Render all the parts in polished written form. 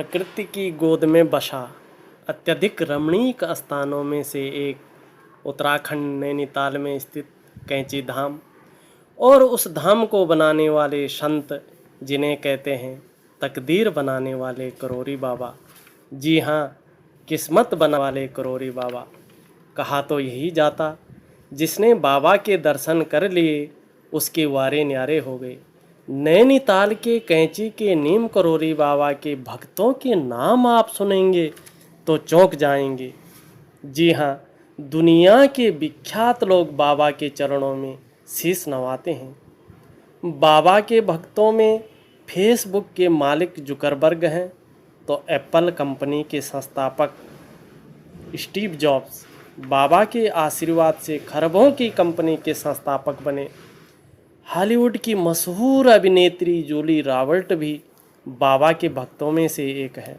प्रकृति की गोद में बसा अत्यधिक रमणीक स्थानों में से एक उत्तराखंड नैनीताल में स्थित कैंची धाम और उस धाम को बनाने वाले संत जिन्हें कहते हैं तकदीर बनाने वाले करोरी बाबा। जी हाँ, किस्मत बनाने वाले करोरी बाबा। कहा तो यही जाता, जिसने बाबा के दर्शन कर लिए उसके वारे न्यारे हो गए। नैनीताल के कैंची के नीम करोरी बाबा के भक्तों के नाम आप सुनेंगे तो चौंक जाएंगे। जी हाँ, दुनिया के विख्यात लोग बाबा के चरणों में शीश नवाते हैं। बाबा के भक्तों में फेसबुक के मालिक जुकरबर्ग हैं, तो एप्पल कंपनी के संस्थापक स्टीव जॉब्स बाबा के आशीर्वाद से खरबों की कंपनी के संस्थापक बने। हॉलीवुड की मशहूर अभिनेत्री जूली रॉबर्ट भी बाबा के भक्तों में से एक है।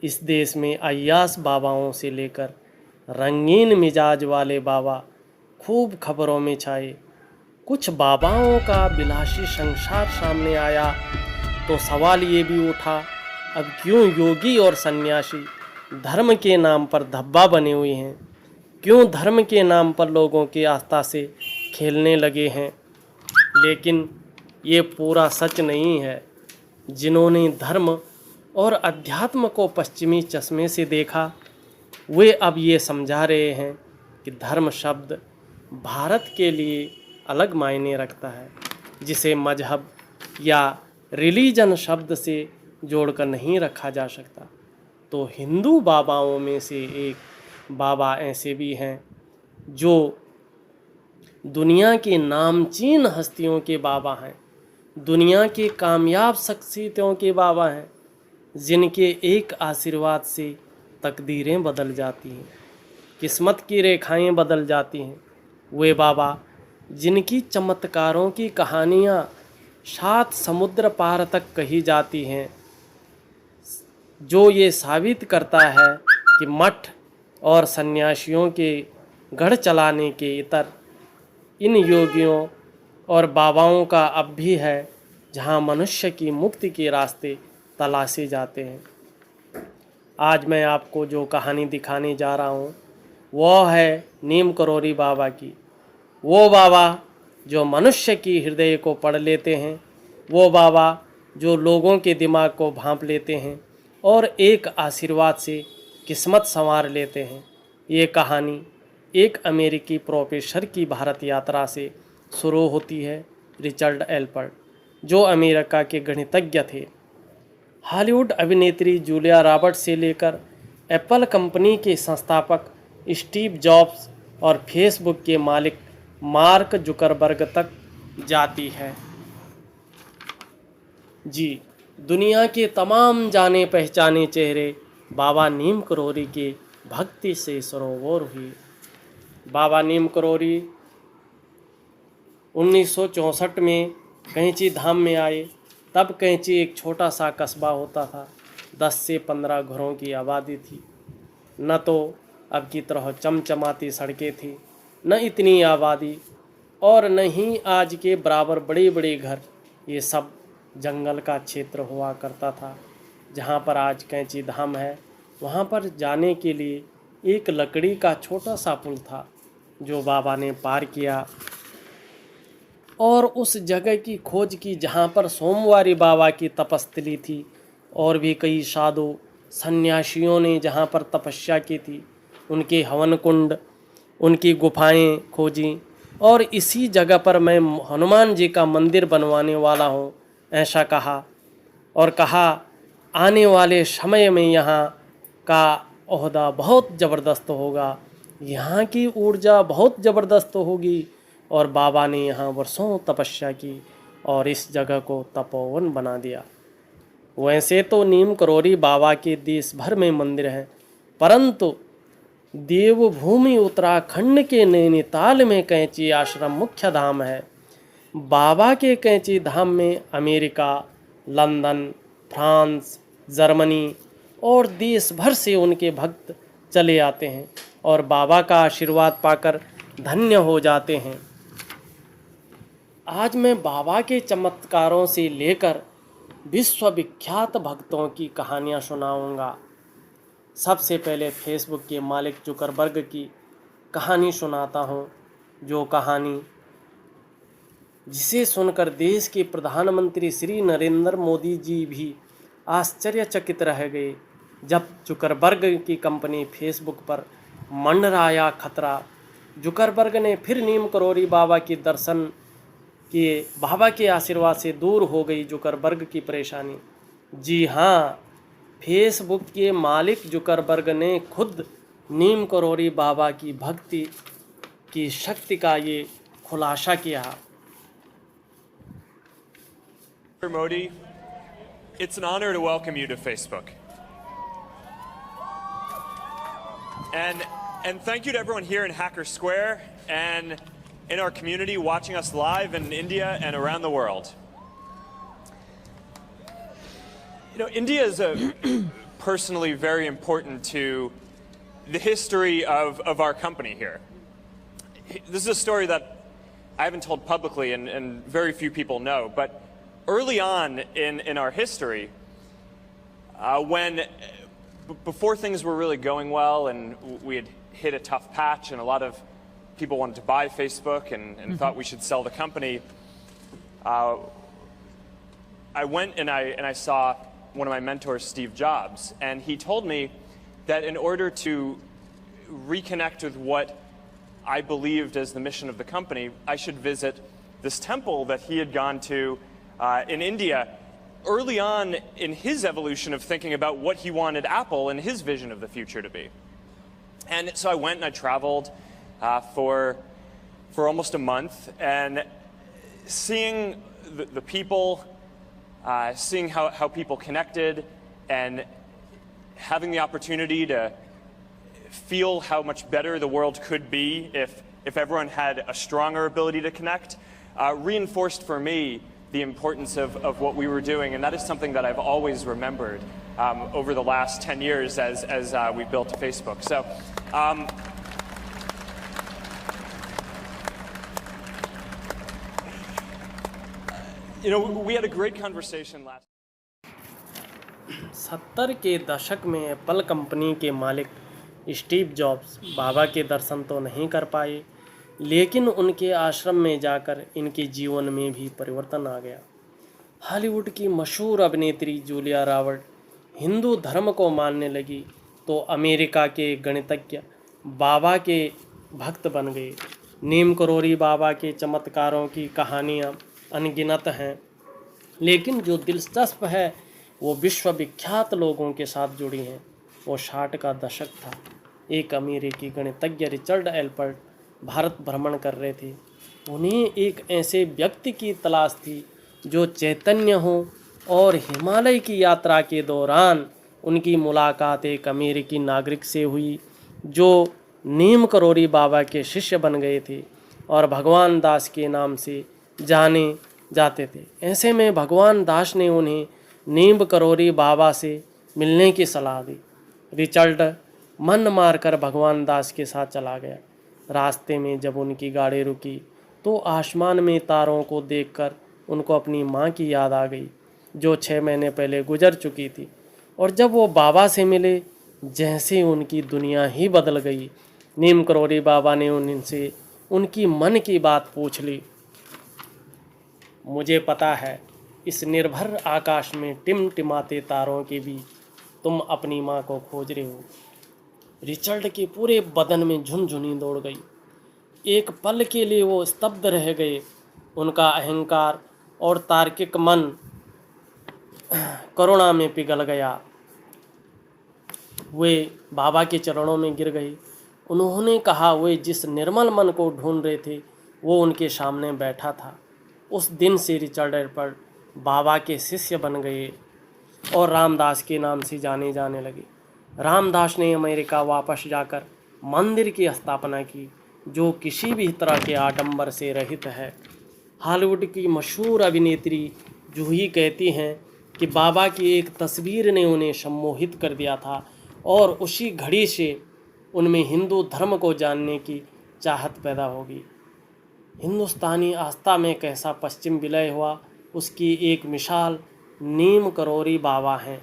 इस देश में अय्याश बाबाओं से लेकर रंगीन मिजाज वाले बाबा खूब खबरों में छाए। कुछ बाबाओं का विलासी संसार सामने आया तो सवाल ये भी उठा, अब क्यों योगी और सन्यासी धर्म के नाम पर धब्बा बने हुए हैं? क्यों धर्म के नाम पर लोगों की आस्था से खेलने लगे हैं? लेकिन ये पूरा सच नहीं है। जिन्होंने धर्म और अध्यात्म को पश्चिमी चश्मे से देखा, वे अब ये समझा रहे हैं कि धर्म शब्द भारत के लिए अलग मायने रखता है, जिसे मजहब या रिलीजन शब्द से जोड़कर नहीं रखा जा सकता। तो हिंदू बाबाओं में से एक बाबा ऐसे भी हैं जो दुनिया के नामचीन हस्तियों के बाबा हैं, दुनिया के कामयाब शख्सियतों के बाबा हैं, जिनके एक आशीर्वाद से तकदीरें बदल जाती हैं, किस्मत की रेखाएं बदल जाती हैं। वे बाबा जिनकी चमत्कारों की कहानियाँ 7 समुद्र पार तक कही जाती हैं, जो ये साबित करता है कि मठ और सन्यासियों के गढ़ चलाने के इतर इन योगियों और बाबाओं का अब भी है, जहाँ मनुष्य की मुक्ति के रास्ते तलाशे जाते हैं। आज मैं आपको जो कहानी दिखाने जा रहा हूँ वह है नीम करोरी बाबा की। वो बाबा जो मनुष्य की हृदय को पढ़ लेते हैं, वो बाबा जो लोगों के दिमाग को भांप लेते हैं और एक आशीर्वाद से किस्मत संवार लेते हैं। ये कहानी एक अमेरिकी प्रोफेसर की भारत यात्रा से शुरू होती है। रिचर्ड एल्पर्ट, जो अमेरिका के गणितज्ञ थे, हॉलीवुड अभिनेत्री जूलिया रॉबर्ट से लेकर एप्पल कंपनी के संस्थापक स्टीव जॉब्स और फेसबुक के मालिक मार्क जुकरबर्ग तक जाती है। जी, दुनिया के तमाम जाने पहचाने चेहरे बाबा नीम करोरी के भक्ति से सरोवर हुए। बाबा नीम करोरी 1964 में कैंची धाम में आए। तब कैंची एक छोटा सा कस्बा होता था। 10 से 15 घरों की आबादी थी। न तो अब की तरह चमचमाती सड़कें थी, न इतनी आबादी, और न ही आज के बराबर बड़े बड़े घर। ये सब जंगल का क्षेत्र हुआ करता था। जहाँ पर आज कैंची धाम है, वहाँ पर जाने के लिए एक लकड़ी का छोटा सा पुल था, जो बाबा ने पार किया और उस जगह की खोज की जहाँ पर सोमवारी बाबा की तपस्थली थी और भी कई साधु सन्यासियों ने जहाँ पर तपस्या की थी। उनके हवन कुंड, उनकी गुफाएं खोजी और इसी जगह पर मैं हनुमान जी का मंदिर बनवाने वाला हूँ, ऐसा कहा। और कहा आने वाले समय में यहाँ का ओहदा बहुत ज़बरदस्त होगा, यहाँ की ऊर्जा बहुत ज़बरदस्त होगी। और बाबा ने यहाँ वर्षों तपस्या की और इस जगह को तपोवन बना दिया। वैसे तो नीम करोरी बाबा के देश भर में मंदिर हैं, परंतु देवभूमि उत्तराखंड के नैनीताल में कैंची आश्रम मुख्य धाम है। बाबा के कैंची धाम में अमेरिका, लंदन, फ्रांस, जर्मनी और देश भर से उनके भक्त चले आते हैं और बाबा का आशीर्वाद पाकर धन्य हो जाते हैं। आज मैं बाबा के चमत्कारों से लेकर विश्वविख्यात भक्तों की कहानियाँ सुनाऊंगा। सबसे पहले फेसबुक के मालिक जुकरबर्ग की कहानी सुनाता हूँ, जो कहानी जिसे सुनकर देश के प्रधानमंत्री श्री नरेंद्र मोदी जी भी आश्चर्यचकित रह गए। जब जुकरबर्ग की कंपनी फेसबुक पर मंडराया खतरा, जुकरबर्ग ने फिर नीम करोड़ी बाबा की दर्शन किए। बाबा के आशीर्वाद से दूर हो गई जुकरबर्ग की परेशानी। जी हाँ, फेसबुक के मालिक जुकरबर्ग ने खुद नीम करोड़ी बाबा की भक्ति की शक्ति का ये खुलासा किया। Modi, it's an honor to welcome you to Facebook. And thank you to everyone here in Hacker Square and in our community watching us live in India and around the world. You know, India is personally very important to the history of our company here. This is a story that I haven't told publicly and very few people know, but early on in our history, before things were really going well and we had hit a tough patch and a lot of people wanted to buy Facebook and thought we should sell the company, I went and I saw one of my mentors, Steve Jobs, and he told me that in order to reconnect with what I believed as the mission of the company, I should visit this temple that he had gone to in India early on in his evolution of thinking about what he wanted Apple and his vision of the future to be. And so I went and I traveled for almost a month, and seeing the people, seeing how people connected, and having the opportunity to feel how much better the world could be if everyone had a stronger ability to connect, reinforced for me the importance of what we were doing, and that is something that I've always remembered over the last 10 years as we built Facebook. So, you know, we had a great conversation last. 70 के दशक में Apple company के मालिक Steve jobs बाबा के दर्शन तो नहीं कर पाए, लेकिन उनके आश्रम में जाकर इनके जीवन में भी परिवर्तन आ गया। हॉलीवुड की मशहूर अभिनेत्री जूलिया रॉबर्ट हिंदू धर्म को मानने लगी तो अमेरिका के गणितज्ञ बाबा के भक्त बन गए। नीम करोड़ी बाबा के चमत्कारों की कहानियाँ अनगिनत हैं, लेकिन जो दिलचस्प है वो विश्वविख्यात लोगों के साथ जुड़ी हैं। वो 60 का दशक था। एक अमेरिकी गणितज्ञ रिचर्ड एल्पर्ट भारत भ्रमण कर रहे थे। उन्हें एक ऐसे व्यक्ति की तलाश थी जो चैतन्य हो, और हिमालय की यात्रा के दौरान उनकी मुलाकात एक अमेरिकी नागरिक से हुई जो नीम करोड़ी बाबा के शिष्य बन गए थे और भगवान दास के नाम से जाने जाते थे। ऐसे में भगवान दास ने उन्हें नीम करोड़ी बाबा से मिलने की सलाह दी। रिचर्ड मन मारकर भगवान दास के साथ चला गया। रास्ते में जब उनकी गाड़ी रुकी तो आसमान में तारों को देखकर उनको अपनी माँ की याद आ गई, जो 6 महीने पहले गुजर चुकी थी। और जब वो बाबा से मिले, जैसे उनकी दुनिया ही बदल गई। नीम करोड़ी बाबा ने उनसे उनकी मन की बात पूछ ली। मुझे पता है, इस निर्भर आकाश में टिमटिमाते तारों के बीच तुम अपनी माँ को खोज रहे हो। रिचर्ड के पूरे बदन में झुनझुनी दौड़ गई। एक पल के लिए वो स्तब्ध रह गए। उनका अहंकार और तार्किक मन करुणा में पिघल गया। वे बाबा के चरणों में गिर गए। उन्होंने कहा वे जिस निर्मल मन को ढूंढ रहे थे वो उनके सामने बैठा था। उस दिन से रिचर्ड एल्पर्ट बाबा के शिष्य बन गए और रामदास के नाम से जाने जाने लगे। रामदास ने अमेरिका वापस जाकर मंदिर की स्थापना की, जो किसी भी तरह के आडंबर से रहित है। हॉलीवुड की मशहूर अभिनेत्री जूही कहती हैं कि बाबा की एक तस्वीर ने उन्हें सम्मोहित कर दिया था और उसी घड़ी से उनमें हिंदू धर्म को जानने की चाहत पैदा होगी। हिंदुस्तानी आस्था में कैसा पश्चिम विलय हुआ, उसकी एक मिसाल नीम करोली बाबा हैं।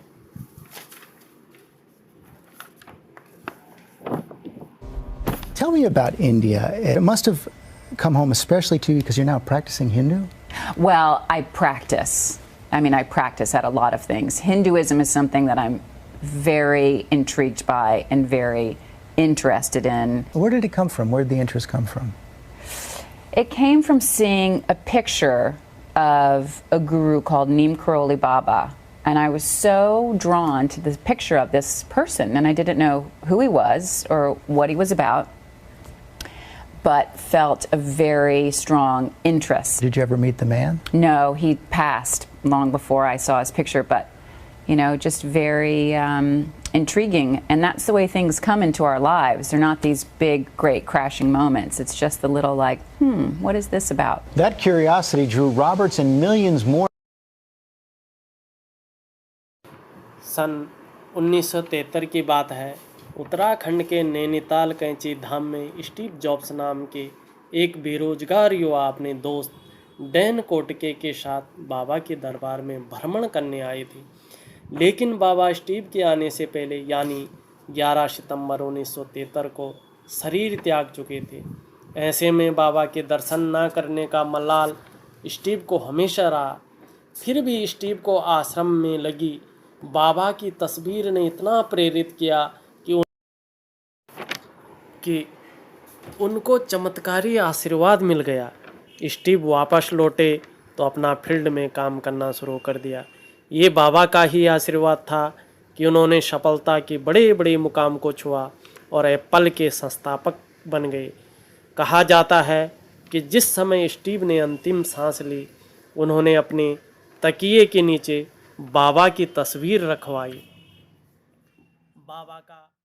Tell me about India. It must have come home especially to you because you're now practicing Hindu. Well, I practice. I practice at a lot of things. Hinduism is something that I'm very intrigued by and very interested in. Where did it come from? Where did the interest come from? It came from seeing a picture of a guru called Neem Karoli Baba. And I was so drawn to the picture of this person, and I didn't know who he was or what he was about, but felt a very strong interest. Did you ever meet the man? No, he passed long before I saw his picture, but just very intriguing. And that's the way things come into our lives. They're not these big, great crashing moments. It's just the little what is this about? That curiosity drew Roberts and millions more. सन 1973 की बात है। उत्तराखंड के नैनीताल कैंची धाम में Steve jobs नाम के एक बेरोजगार युवा अपने दोस्त डैन कोटके के साथ बाबा के दरबार में भ्रमण करने आए थे। लेकिन बाबा स्टीव के आने से पहले यानी 11 सितंबर 1973 को शरीर त्याग चुके थे। ऐसे में बाबा के दर्शन न करने का मलाल स्टीव को हमेशा रहा। फिर भी स्टीव को आश्रम में लगी बाबा की तस्वीर ने इतना प्रेरित किया कि उनको चमत्कारी आशीर्वाद मिल गया। स्टीव वापस लौटे तो अपना फील्ड में काम करना शुरू कर दिया। ये बाबा का ही आशीर्वाद था कि उन्होंने सफलता के बड़े बड़े मुकाम को छुआ और एप्पल के संस्थापक बन गए। कहा जाता है कि जिस समय स्टीव ने अंतिम सांस ली, उन्होंने अपने तकिए के नीचे बाबा की तस्वीर रखवाई। बाबा का